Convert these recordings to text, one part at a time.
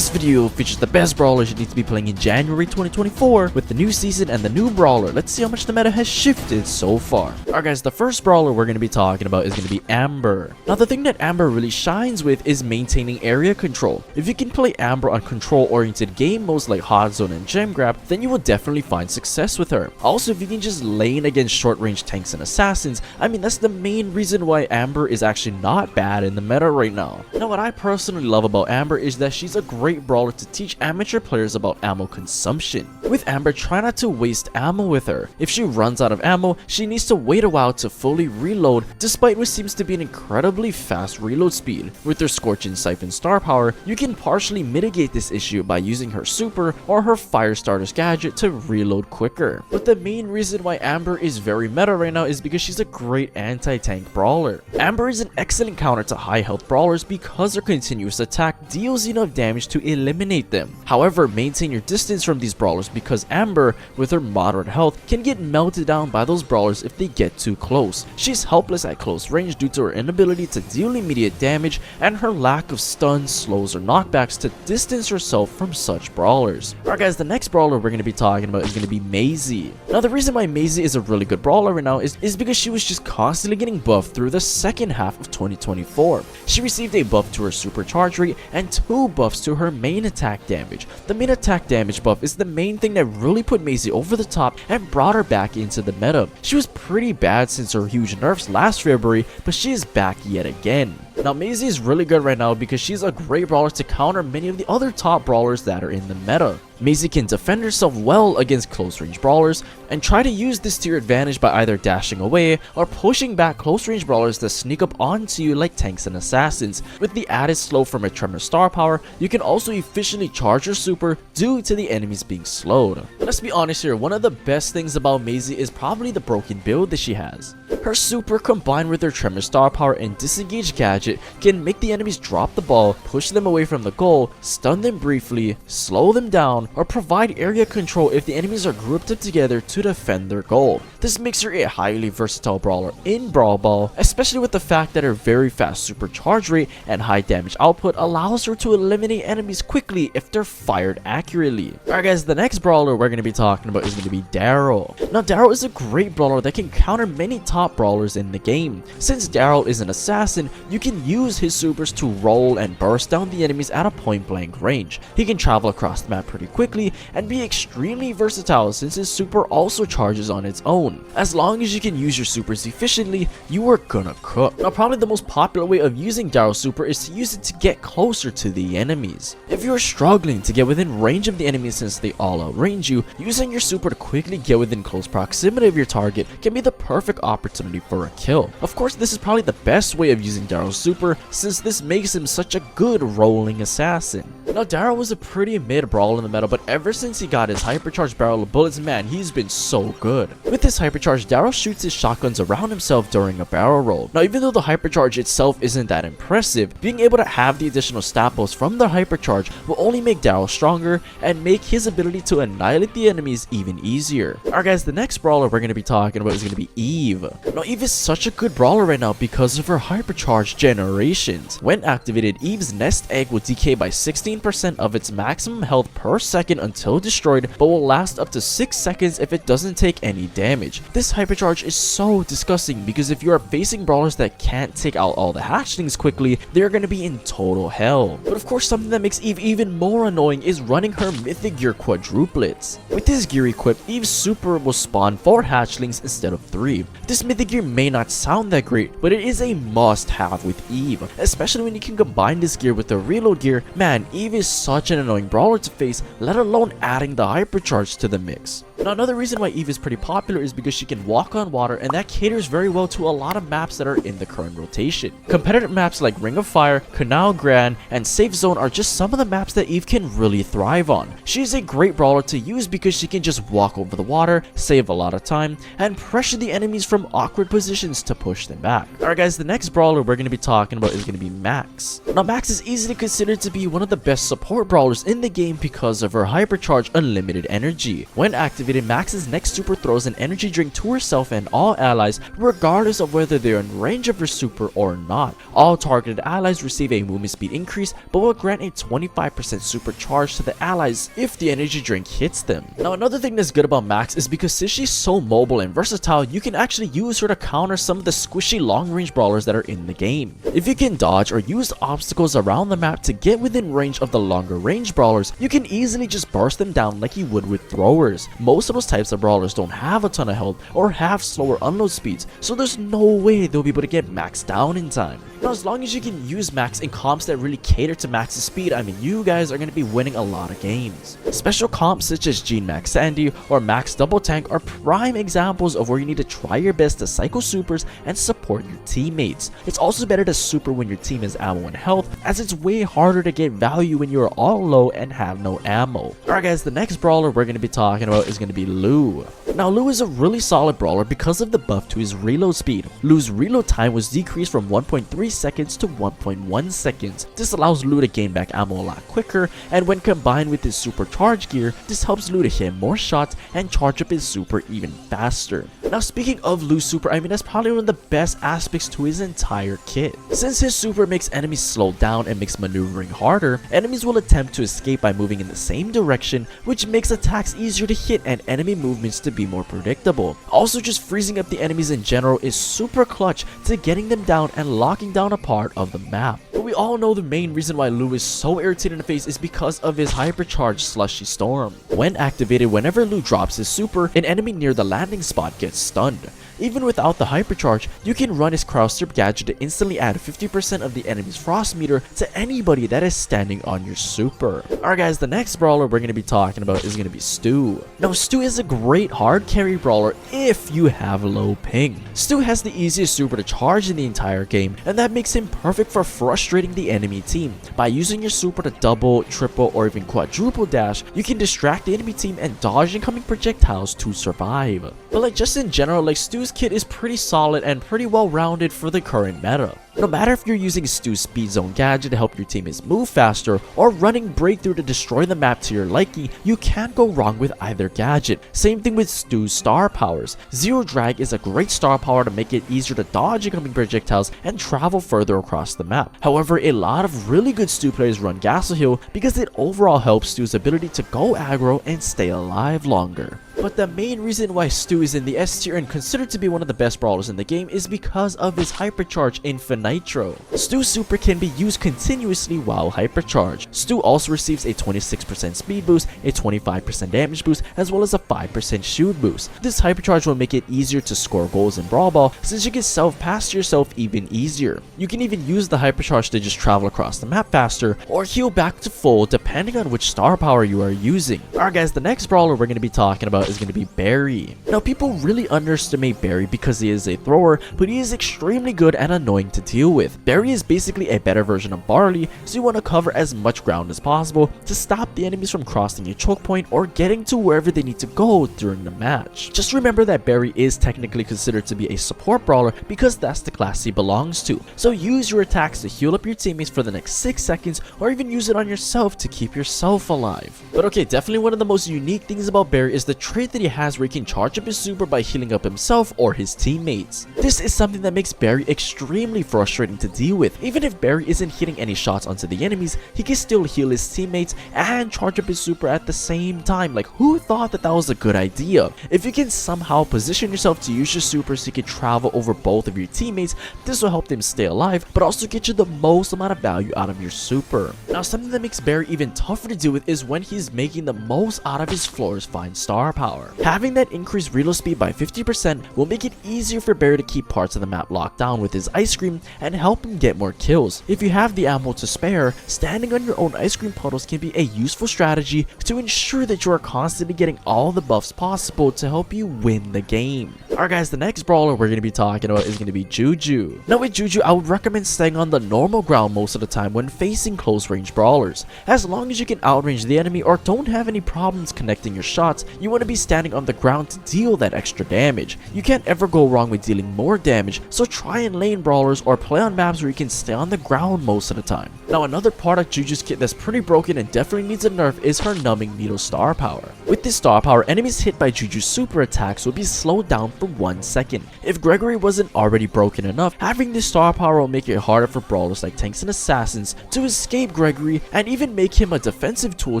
This video features the best brawlers you need to be playing in January 2024 with the new season and the new brawler. Let's see how much the meta has shifted so far. Alright guys, the first brawler we're going to be talking about is going to be Amber. Now the thing that Amber really shines with is maintaining area control. If you can play Amber on control oriented game modes like Hot Zone and Gem Grab, then you will definitely find success with her. Also, if you can just lane against short range tanks and assassins, I mean that's the main reason why Amber is actually not bad in the meta right now. Now what I personally love about Amber is that she's a great brawler to teach amateur players about ammo consumption. With Amber, try not to waste ammo with her. If she runs out of ammo, she needs to wait a while to fully reload, despite what seems to be an incredibly fast reload speed. With her Scorching Siphon star power, you can partially mitigate this issue by using her super or her fire starters gadget to reload quicker. But the main reason why Amber is very meta right now is because she's a great anti-tank brawler. Amber is an excellent counter to high health brawlers because her continuous attack deals enough damage to eliminate them. However, maintain your distance from these brawlers because Amber, with her moderate health, can get melted down by those brawlers if they get too close. She's helpless at close range due to her inability to deal immediate damage and her lack of stuns, slows, or knockbacks to distance herself from such brawlers. Alright guys, the next brawler we're going to be talking about is going to be Maisie. Now the reason why Maisie is a really good brawler right now is because she was just constantly getting buffed through the second half of 2024. She received a buff to her supercharge rate and 2 buffs to her main attack damage. The main attack damage buff is the main thing that really put Maisie over the top and brought her back into the meta. She was pretty bad since her huge nerfs last February, but she is back yet again. Now Maisie is really good right now because she's a great brawler to counter many of the other top brawlers that are in the meta. Maisie can defend herself well against close range brawlers and try to use this to your advantage by either dashing away or pushing back close range brawlers that sneak up onto you like tanks and assassins. With the added slow from her Tremor star power, you can also efficiently charge your super due to the enemies being slowed. But let's be honest here, one of the best things about Maisie is probably the broken build that she has. Her super combined with her Tremor star power and disengage gadget can make the enemies drop the ball, push them away from the goal, stun them briefly, slow them down, or provide area control if the enemies are grouped up together to defend their goal. This makes her a highly versatile brawler in Brawl Ball, especially with the fact that her very fast supercharge rate and high damage output allows her to eliminate enemies quickly if they're fired accurately. Alright guys, the next brawler we're going to be talking about is going to be Daryl. Now Daryl is a great brawler that can counter many top brawlers in the game. Since Daryl is an assassin, you can use his supers to roll and burst down the enemies at a point blank range. He can travel across the map pretty quickly and be extremely versatile since his super also charges on its own. As long as you can use your supers efficiently, you are gonna cook. Now probably the most popular way of using Daryl's super is to use it to get closer to the enemies. If you're struggling to get within range of the enemies since they all outrange you, using your super to quickly get within close proximity of your target can be the perfect opportunity for a kill. Of course, this is probably the best way of using Daryl's super since this makes him such a good rolling assassin. Now Daryl was a pretty mid brawl in the meta, but ever since he got his hypercharged barrel of bullets, man, he's been so good. With his hypercharge, Daryl shoots his shotguns around himself during a barrel roll. Now even though the hypercharge itself isn't that impressive, being able to have the additional stat boost from the hypercharge will only make Daryl stronger and make his ability to annihilate the enemies even easier. Alright guys, the next brawler we're going to be talking about is going to be Eve. Now Eve is such a good brawler right now because of her hypercharge generations. When activated, Eve's nest egg will decay by 16% of its maximum health per second until destroyed, but will last up to 6 seconds if it doesn't take any damage. This hypercharge is so disgusting because if you are facing brawlers that can't take out all the hatchlings quickly, they're going to be in total hell. But of course, something that makes Eve even more annoying is running her mythic gear quadruplets. With this gear equipped, Eve's super will spawn 4 hatchlings instead of 3. This mythic gear may not sound that great, but it is a must have with Eve, especially when you can combine this gear with the reload gear. Man, Eve is such an annoying brawler to face, let alone adding the hypercharge to the mix. Now another reason why Eve is pretty popular is because she can walk on water, and that caters very well to a lot of maps that are in the current rotation. Competitive maps like Ring of Fire, Canal Grand, and Safe Zone are just some of the maps that Eve can really thrive on. She is a great brawler to use because she can just walk over the water, save a lot of time, and pressure the enemies from awkward positions to push them back. Alright guys, the next brawler we're going to be talking about is going to be Max. Now Max is easily considered to be one of the best support brawlers in the game because of her hypercharge unlimited energy. When activated, activated, Max's next super throws an energy drink to herself and all allies, regardless of whether they're in range of her super or not. All targeted allies receive a movement speed increase, but will grant a 25% super charge to the allies if the energy drink hits them. Now another thing that's good about Max is because since she's so mobile and versatile, you can actually use her to counter some of the squishy long range brawlers that are in the game. If you can dodge or use obstacles around the map to get within range of the longer range brawlers, you can easily just burst them down like you would with throwers. Most of those types of brawlers don't have a ton of health or have slower unload speeds, so there's no way they'll be able to get Max down in time. Now as long as you can use Max in comps that really cater to Max's speed, I mean you guys are going to be winning a lot of games. Special comps such as Gene Max Sandy or Max Double Tank are prime examples of where you need to try your best to cycle supers and support your teammates. It's also better to super when your team has ammo and health, as it's way harder to get value when you are all low and have no ammo. Alright guys, the next brawler we're going to be talking about is going to be Lou. Now Lou is a really solid brawler because of the buff to his reload speed. Lou's reload time was decreased from 1.3 seconds to 1.1 seconds. This allows Lou to gain back ammo a lot quicker, and when combined with his supercharge gear, this helps Lou to hit more shots and charge up his super even faster. Now speaking of Lou's super, I mean that's probably one of the best aspects to his entire kit. Since his super makes enemies slow down and makes maneuvering harder, enemies will attempt to escape by moving in the same direction, which makes attacks easier to hit and enemy movements to be more predictable. Also, just freezing up the enemies in general is super clutch to getting them down and locking down a part of the map. But we all know the main reason why Lou is so irritating in the face is because of his hypercharged Slushy Storm. When activated, whenever Lou drops his super, an enemy near the landing spot gets stunned. Even without the hypercharge, you can run his crowd strip gadget to instantly add 50% of the enemy's frost meter to anybody that is standing on your super. Alright guys, the next brawler we're going to be talking about is going to be Stu. Now Stu is a great hard carry brawler if you have low ping. Stu has the easiest super to charge in the entire game, and that makes him perfect for frustrating the enemy team. By using your super to double, triple, or even quadruple dash, you can distract the enemy team and dodge incoming projectiles to survive. But like just in general, like Stu's kit is pretty solid and pretty well rounded for the current meta. No matter if you're using Stu's Speed Zone gadget to help your teammates move faster or running Breakthrough to destroy the map to your liking, you can't go wrong with either gadget. Same thing with Stu's star powers. Zero Drag is a great star power to make it easier to dodge incoming projectiles and travel further across the map. However, a lot of really good Stu players run Gasol Heal because it overall helps Stu's ability to go aggro and stay alive longer. But the main reason why Stu is in the S tier and considered to be one of the best brawlers in the game is because of his hypercharge Infinitro. Stu's super can be used continuously while hypercharged. Stu also receives a 26% speed boost, a 25% damage boost, as well as a 5% shield boost. This hypercharge will make it easier to score goals in Brawl Ball since you can self-pass yourself even easier. You can even use the hypercharge to just travel across the map faster or heal back to full depending on which star power you are using. Alright guys, the next brawler we're going to be talking about is going to be Barry. Now people really underestimate Barry because he is a thrower, but he is extremely good and annoying to deal with. Barry is basically a better version of Barley, so you want to cover as much ground as possible to stop the enemies from crossing a choke point or getting to wherever they need to go during the match. Just remember that Barry is technically considered to be a support brawler because that's the class he belongs to, so use your attacks to heal up your teammates for the next 6 seconds or even use it on yourself to keep yourself alive. But okay, definitely one of the most unique things about Barry is the trait that he has where he can charge up his super by healing up himself or his teammates. This is something that makes Barry extremely frustrating to deal with. Even if Barry isn't hitting any shots onto the enemies, he can still heal his teammates and charge up his super at the same time. Like, who thought that that was a good idea? If you can somehow position yourself to use your super so you can travel over both of your teammates, this will help them stay alive, but also get you the most amount of value out of your super. Now, something that makes Barry even tougher to deal with is when he's making the most out of his floor's fine star power. Having that increased reload speed by 50% will make it easier for Barry to keep parts of the map locked down with his ice cream and help him get more kills. If you have the ammo to spare, standing on your own ice cream puddles can be a useful strategy to ensure that you are constantly getting all the buffs possible to help you win the game. Alright guys, the next brawler we're going to be talking about is going to be Juju. Now with Juju, I would recommend staying on the normal ground most of the time when facing close range brawlers. As long as you can outrange the enemy or don't have any problems connecting your shots, you want to be standing on the ground to deal that extra damage. You can't ever go wrong with dealing more damage, so try and lane brawlers or play on maps where you can stay on the ground most of the time. Now another part of Juju's kit that's pretty broken and definitely needs a nerf is her numbing needle star power. With this star power, enemies hit by Juju's super attacks will be slowed down for 1 second. If Gregory wasn't already broken enough, having this star power will make it harder for brawlers like tanks and assassins to escape Gregory and even make him a defensive tool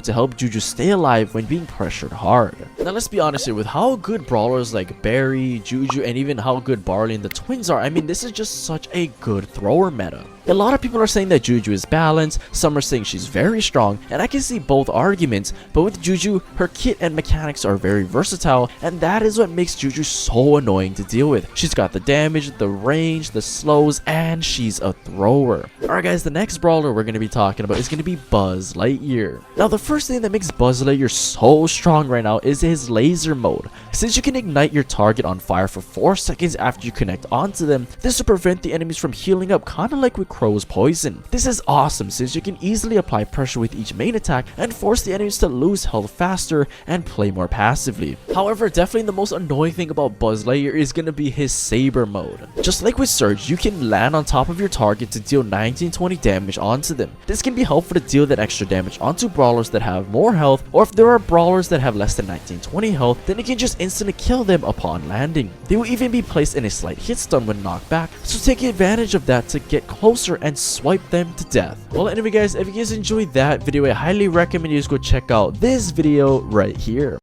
to help Juju stay alive when being pressured hard. Now let's be honest here, with how good brawlers like Barry, Juju, and even how good Barley and the twins are, I mean this is just such a good thrower meta. A lot of people are saying that Juju is balanced, some are saying she's very strong, and I can see both arguments, but with Juju, her kit and mechanics are very versatile, and that is what makes Juju so annoying to deal with. She's got the damage, the range, the slows, and she's a thrower. Alright guys, the next brawler we're going to be talking about is going to be Buzz Lightyear. Now the first thing that makes Buzz Lightyear so strong right now is his laser mode. Since you can ignite your target on fire for 4 seconds after you connect onto them, this will prevent the enemies from healing up, kinda like with Crow's poison. This is awesome since you can easily apply pressure with each main attack and force the enemies to lose health faster and play more passively. However, definitely the most annoying thing about Buzz Lightyear is gonna be his saber mode. Just like with Surge, you can land on top of your target to deal 19-20 damage onto them. This can be helpful to deal that extra damage onto brawlers that have more health, or if there are brawlers that have less than 19-20 health, then you can just instantly kill them upon landing. They will even be placed in a slight hit stun when knocked back, so take advantage of that to get closer and swipe them to death. Well, anyway guys, if you guys enjoyed that video, I highly recommend you just go check out this video right here.